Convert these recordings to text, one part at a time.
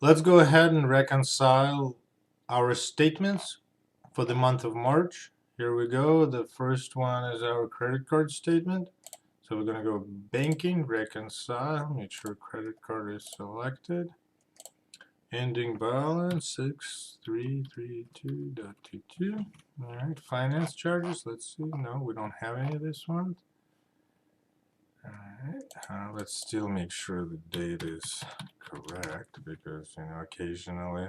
Let's go ahead and reconcile our statements for the month of March. Here we go. The first one is our credit card statement. So we're going to go banking, reconcile, make sure credit card is selected. Ending balance 6332.22. All right, finance charges. Let's see. No, we don't have any of this one. All right, let's still make sure the date is correct because occasionally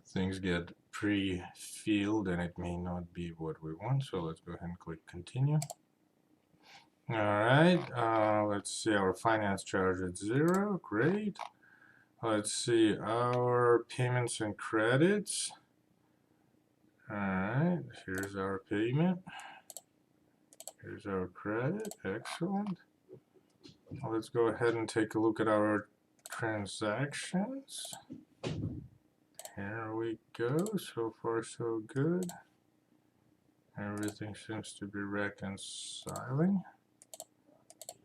things get pre-filled and it may not be what we want. So let's go ahead and click continue. All right, let's see our finance charge at 0. Great. Let's see our payments and credits. All right, here's our payment. Here's our credit. Excellent. Let's go ahead and take a look at our transactions. Here we go. So far, so good. Everything seems to be reconciling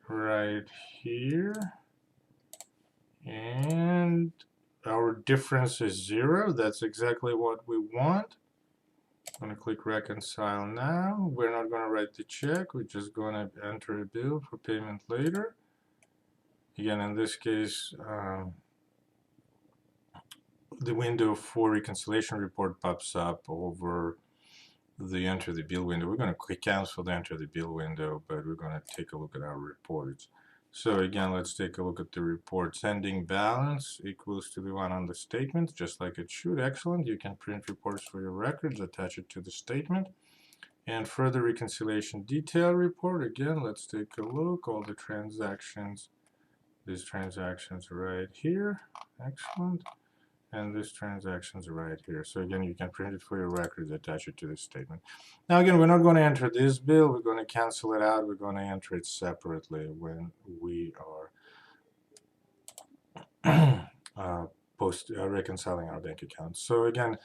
right here. And our difference is 0. That's exactly what we want. I'm going to click reconcile now. We're not going to write the check. We're just going to enter a bill for payment later. Again, in this case, the window for reconciliation report pops up over the enter the bill window. We're going to quick cancel the enter the bill window, but we're going to take a look at our reports. So again, let's take a look at the reports. Ending balance equals to the one on the statement, just like it should. Excellent. You can print reports for your records, attach it to the statement. And further reconciliation detail report. Again, let's take a look. All the transactions, these transactions right here. Excellent. And this transaction's right here. So again, you can print it for your records, attach it to this statement. Now again, we're not going to enter this bill. We're going to cancel it out. We're going to enter it separately when we are reconciling our bank accounts. So again,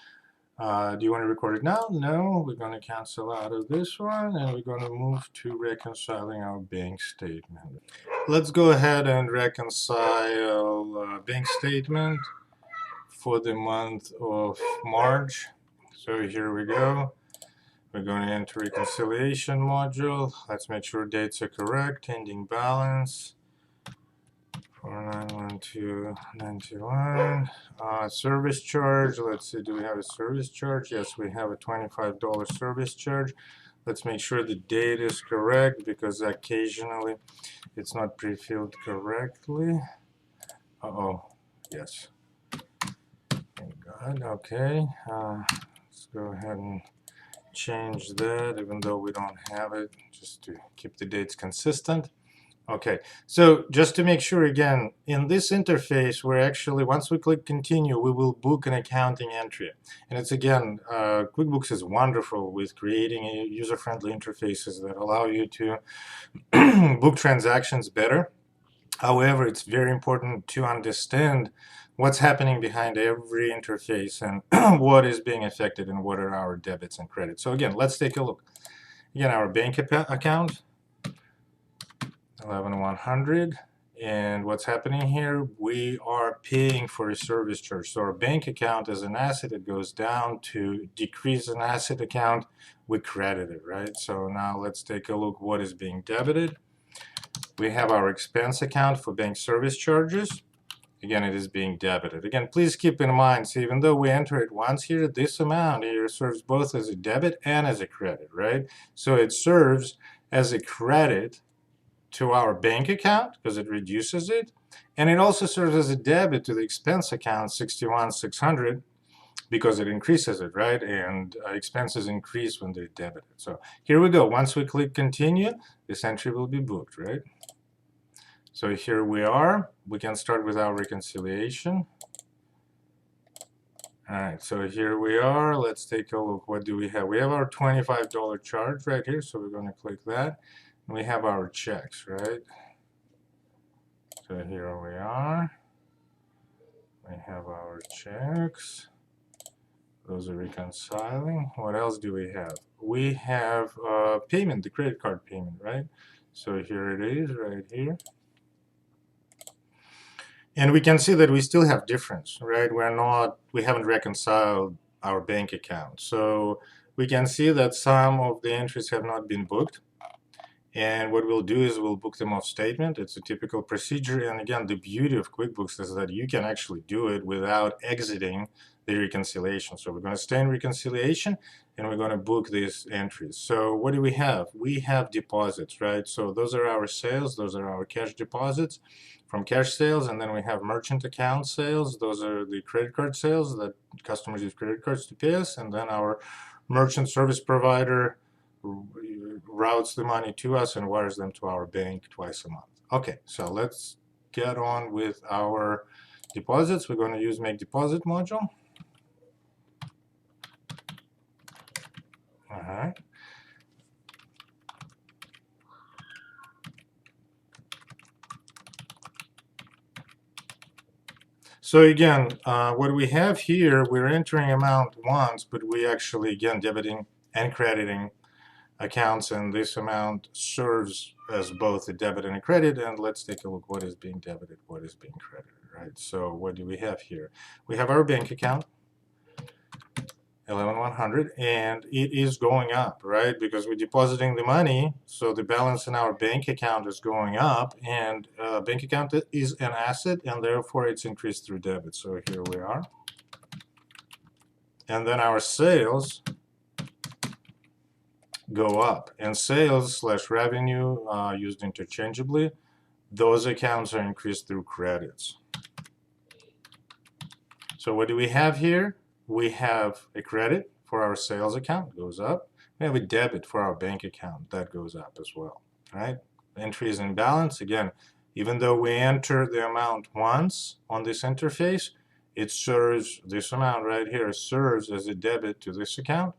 do you want to record it now? No, we're going to cancel out of this one and we're going to move to reconciling our bank statement. Let's go ahead and reconcile bank statement for the month of March. So here we go. We're going to enter reconciliation module. Let's make sure dates are correct. Ending balance 4912921. Service charge. Let's see, do we have a service charge? Yes, we have a $25 service charge. Let's make sure the date is correct because occasionally it's not pre-filled correctly. Yes. God, okay. Let's go ahead and change that, even though we don't have it, just to keep the dates consistent. Okay, so just to make sure, again, in this interface, we're actually, once we click continue, we will book an accounting entry. And it's, again, QuickBooks is wonderful with creating user-friendly interfaces that allow you to book transactions better. However, it's very important to understand what's happening behind every interface and what is being affected and what are our debits and credits. So again, let's take a look. Again, our bank account, 11,100. And what's happening here? We are paying for a service charge. So our bank account is an asset. It goes down to decrease an asset account. We credit it, right? So now let's take a look what is being debited. We have our expense account for bank service charges. Again, it is being debited. Again, please keep in mind, so even though we enter it once here, this amount here serves both as a debit and as a credit, right? So it serves as a credit to our bank account because it reduces it, and it also serves as a debit to the expense account 61,600 because it increases it, right? And expenses increase when they're debited. So here we go. Once we click continue, this entry will be booked, right? So here we are. We can start with our reconciliation. All right, so here we are. Let's take a look. What do we have? We have our $25 charge right here, so we're going to click that. And we have our checks, right? So here we are. We have our checks. Those are reconciling. What else do we have? We have payment, the credit card payment, right? So here it is right here. And we can see that we still have difference, right? We haven't reconciled our bank account. So we can see that some of the entries have not been booked. And what we'll do is we'll book them off statement. It's a typical procedure. And again, the beauty of QuickBooks is that you can actually do it without exiting the reconciliation. So we're going to stay in reconciliation and we're going to book these entries. So what do we have? We have deposits, right? So those are our sales. Those are our cash deposits from cash sales. And then we have merchant account sales. Those are the credit card sales that customers use credit cards to pay us. And then our merchant service provider routes the money to us and wires them to our bank twice a month. Okay, so let's get on with our deposits. We're going to use make deposit module. All right. So again, what we have here, we're entering amount once, but we actually, again, debiting and crediting accounts, and this amount serves as both a debit and a credit. And let's take a look what is being debited, what is being credited, right? So what do we have here? We have our bank account, 11,100, and it is going up, right? Because we're depositing the money, so the balance in our bank account is going up, and bank account is an asset, and therefore it's increased through debit. So here we are. And then our sales go up, and sales slash revenue used interchangeably, those accounts are increased through credits. So what do we have here? We have a credit for our sales account, goes up. We have a debit for our bank account, that goes up as well, right? Entries in balance, again, even though we enter the amount once on this interface, it serves, this amount right here serves as a debit to this account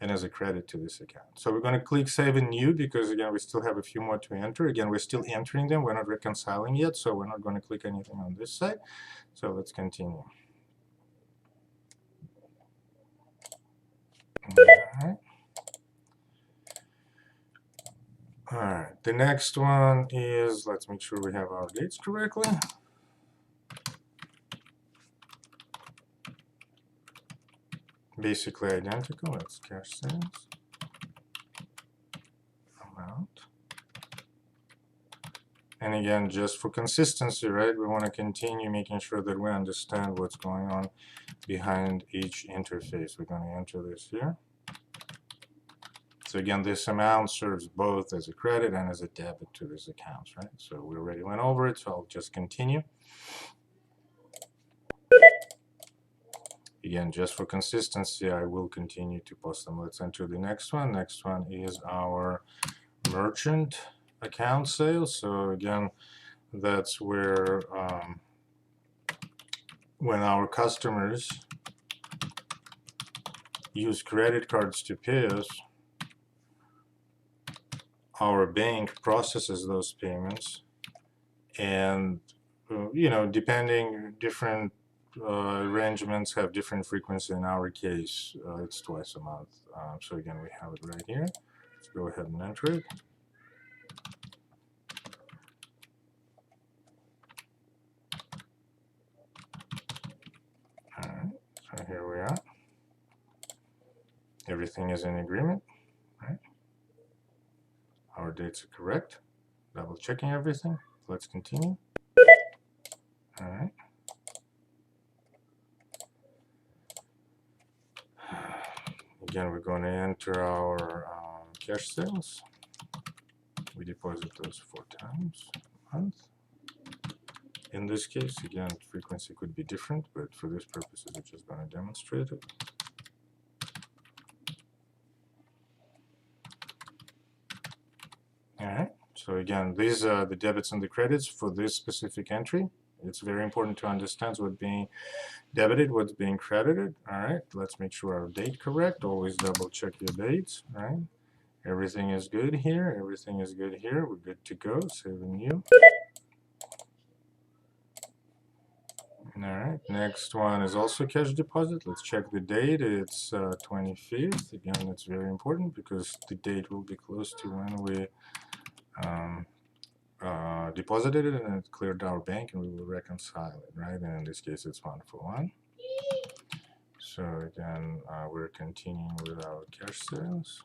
and as a credit to this account. So we're going to click Save and New because, again, we still have a few more to enter. Again, we're still entering them. We're not reconciling yet, so we're not going to click anything on this side. So let's continue. All right, the next one is, let's make sure we have our dates correctly. Basically identical, that's cash sales, amount. And again, just for consistency, right, we want to continue making sure that we understand what's going on behind each interface. We're going to enter this here. So again, this amount serves both as a credit and as a debit to these accounts, right? So we already went over it, so I'll just continue. Again, just for consistency, I will continue to post them. Let's enter the next one. Next one is our merchant account sales. So again, that's where when our customers use credit cards to pay us, our bank processes those payments, and you know, depending, different arrangements have different frequency. In our case, it's twice a month. So again, we have it right here. Let's go ahead and enter it. All right, so here we are. Everything is in agreement, right? Our dates are correct. Double checking everything. Let's continue. All right. Again, we're going to enter our cash sales. We deposit those 4 times a month. In this case, again, frequency could be different, but for this purpose, we're just going to demonstrate it. All right. So again, these are the debits and the credits for this specific entry. It's very important to understand what's being debited, what's being credited. All right, let's make sure our date correct. Always double check your dates. All right, everything is good here. Everything is good here. We're good to go. Save and new. All right, next one is also cash deposit. Let's check the date. It's 25th. Again, that's very important because the date will be close to when we deposited it and it cleared our bank, and we will reconcile it, right? And in this case, it's 1 for 1. So again, we're continuing with our cash sales.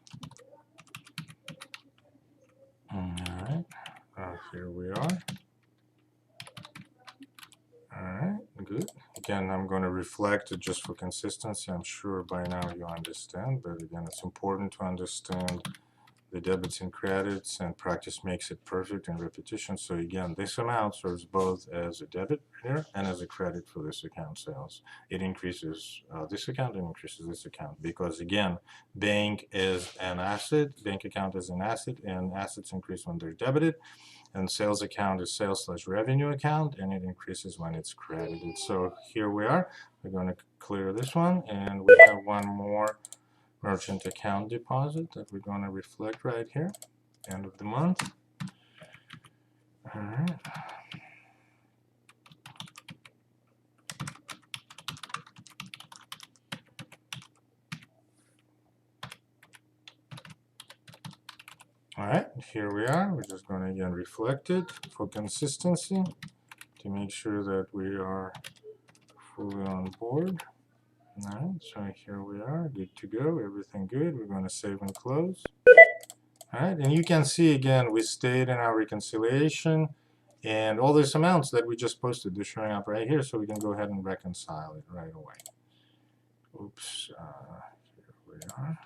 All right, here we are. All right, good. Again, I'm going to reflect it just for consistency. I'm sure by now you understand, but again, it's important to understand the debits and credits, and practice makes it perfect in repetition. So again, this amount serves both as a debit here and as a credit for this account sales. It increases this account and increases this account because again, bank is an asset, bank account is an asset, and assets increase when they're debited, and sales account is sales/revenue account, and it increases when it's credited. So here we are. We're going to clear this one, and we have one more merchant account deposit that we're going to reflect right here, end of the month. All right. All right, here we are. We're just going to again reflect it for consistency to make sure that we are fully on board. All right, so here we are, good to go, everything good. We're going to save and close. All right, and you can see again, we stayed in our reconciliation, and all these amounts that we just posted, they're showing up right here, so we can go ahead and reconcile it right away. Oops, here we are.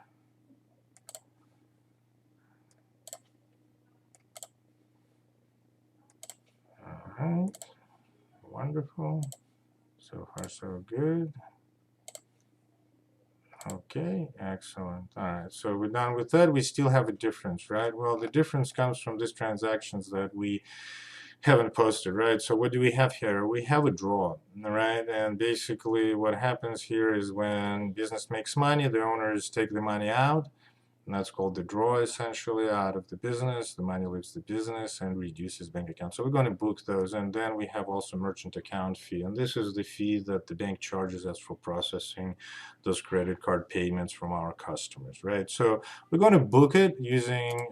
All right, wonderful. So far, so good. Okay, excellent. All right, so we're done with that. We still have a difference, right? Well, the difference comes from these transactions that we haven't posted, right? So what do we have here? We have a draw, right? And basically what happens here is when business makes money, the owners take the money out, and that's called the draw, essentially, out of the business. The money leaves the business and reduces bank account. So we're going to book those. And then we have also merchant account fee. And this is the fee that the bank charges us for processing those credit card payments from our customers, right? So we're going to book it using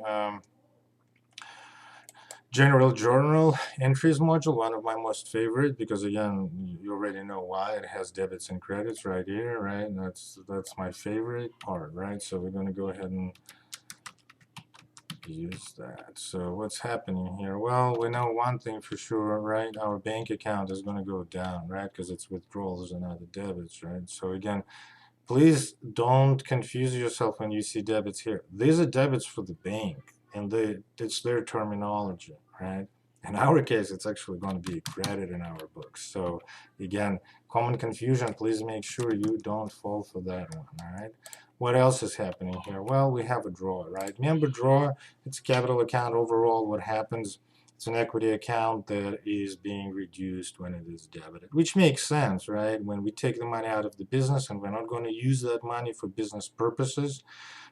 General Journal Entries module, one of my most favorite, because again, you already know why. It has debits and credits right here, right? And that's my favorite part, right? So we're going to go ahead and use that. So what's happening here? Well, we know one thing for sure, right? Our bank account is going to go down, right? Because it's withdrawals and not the debits, right? So again, please don't confuse yourself when you see debits here. These are debits for the bank, and it's their terminology, right? In our case, it's actually going to be a credit in our books. So again, common confusion, please make sure you don't fall for that one, all right? What else is happening here? Well, we have a draw, right? Member draw, it's a capital account overall. What happens? It's an equity account that is being reduced when it is debited, which makes sense, right? When we take the money out of the business and we're not going to use that money for business purposes,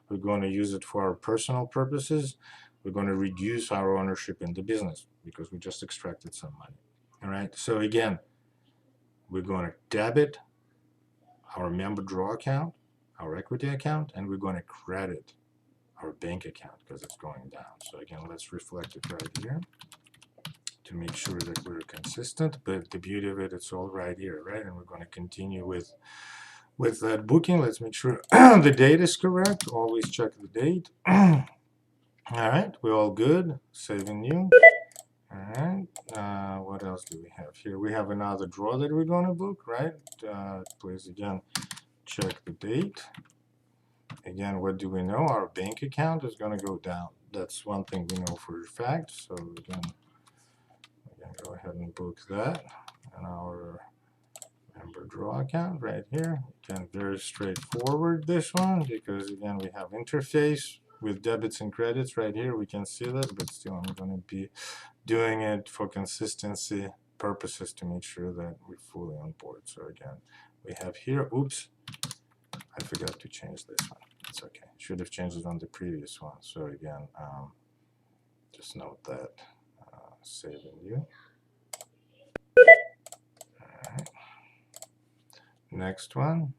we're going to use it for our personal purposes, we're going to reduce our ownership in the business because we just extracted some money. All right, so again, we're going to debit our member draw account, our equity account, and we're going to credit our bank account because it's going down. So again, let's reflect it right here to make sure that we're consistent. But the beauty of it, it's all right here, right? And we're going to continue with that booking. Let's make sure the date is correct. Always check the date. All right, we're all good. Saving new. All right, what else do we have here? We have another draw that we're going to book, right? Please, again, check the date. Again, what do we know? Our bank account is going to go down. That's one thing we know for a fact. So again, we can go ahead and book that in our member draw account right here. Again, very straightforward, this one, because again, we have interface with debits and credits right here. We can see that, but still I'm going to be doing it for consistency purposes to make sure that we're fully on board. So again, we have here, oops, I forgot to change this one. It's okay. Should have changed it on the previous one. So again, just note that. Saving you. All right. Next one.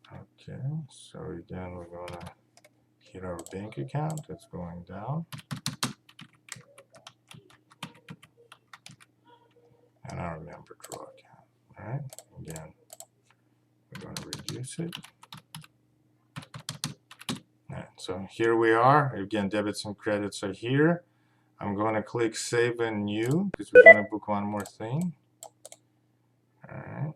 Okay. So again, we're gonna Here our bank account, it's going down. And our member draw account, all right? Again, we're going to reduce it. All right, so here we are. Again, debits and credits are here. I'm going to click Save and New because we're going to book one more thing. All right.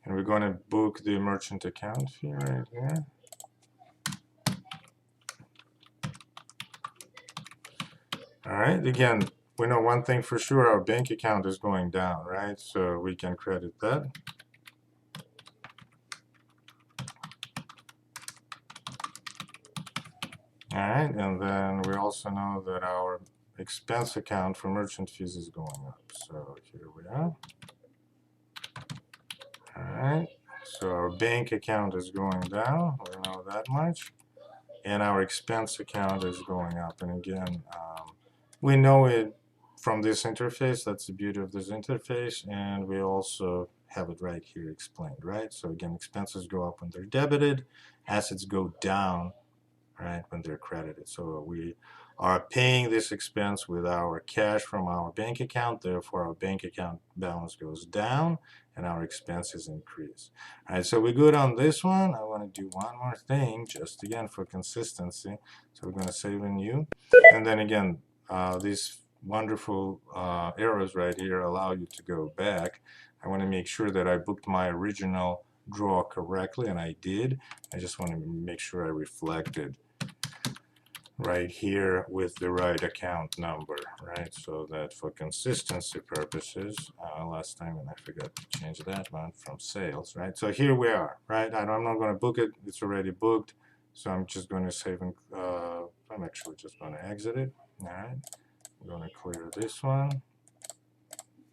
And we're going to book the merchant account fee right here. All right. Again, we know one thing for sure, our bank account is going down, right? So we can credit that. All right, and then we also know that our expense account for merchant fees is going up. So here we are. All right, so our bank account is going down, we know that much. And our expense account is going up. And again, we know it from this interface. That's the beauty of this interface. And we also have it right here explained, right? So again, expenses go up when they're debited, assets go down, right, when they're credited. So we are paying this expense with our cash from our bank account, therefore our bank account balance goes down and our expenses increase. All right, so we're good on this one. I want to do one more thing just again for consistency. So we're going to save and new, and then again these wonderful arrows right here allow you to go back. I want to make sure that I booked my original draw correctly, and I did. I just want to make sure I reflected right here with the right account number, right? So that for consistency purposes, last time, and I forgot to change that one from sales, right? So here we are, right? I'm not going to book it, it's already booked. So I'm just going to save and I'm actually just going to exit it. All right, I'm going to clear this one.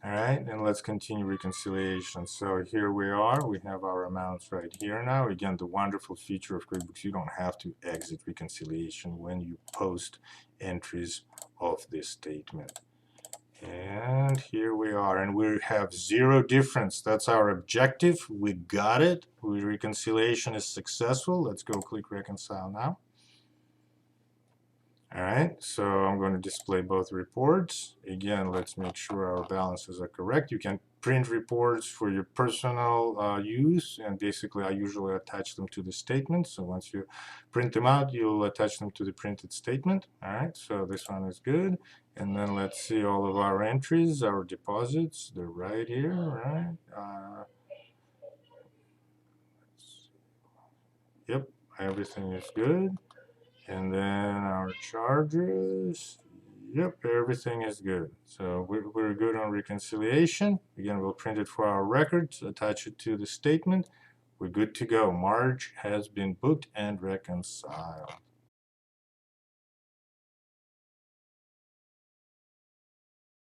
All right, and let's continue reconciliation. So here we are. We have our amounts right here now. Again, the wonderful feature of QuickBooks, you don't have to exit reconciliation when you post entries of this statement. And here we are, and we have zero difference. That's our objective. We got it. Reconciliation is successful. Let's go click Reconcile now. All right, so I'm going to display both reports. Again, let's make sure our balances are correct. You can print reports for your personal use, and basically I usually attach them to the statement. So once you print them out, you'll attach them to the printed statement. All right, so this one is good. And then let's see all of our entries, our deposits. They're right here, right? Yep, everything is good. And then our charges, yep, everything is good. So we're good on reconciliation. Again, we'll print it for our records, attach it to the statement. We're good to go. March has been booked and reconciled.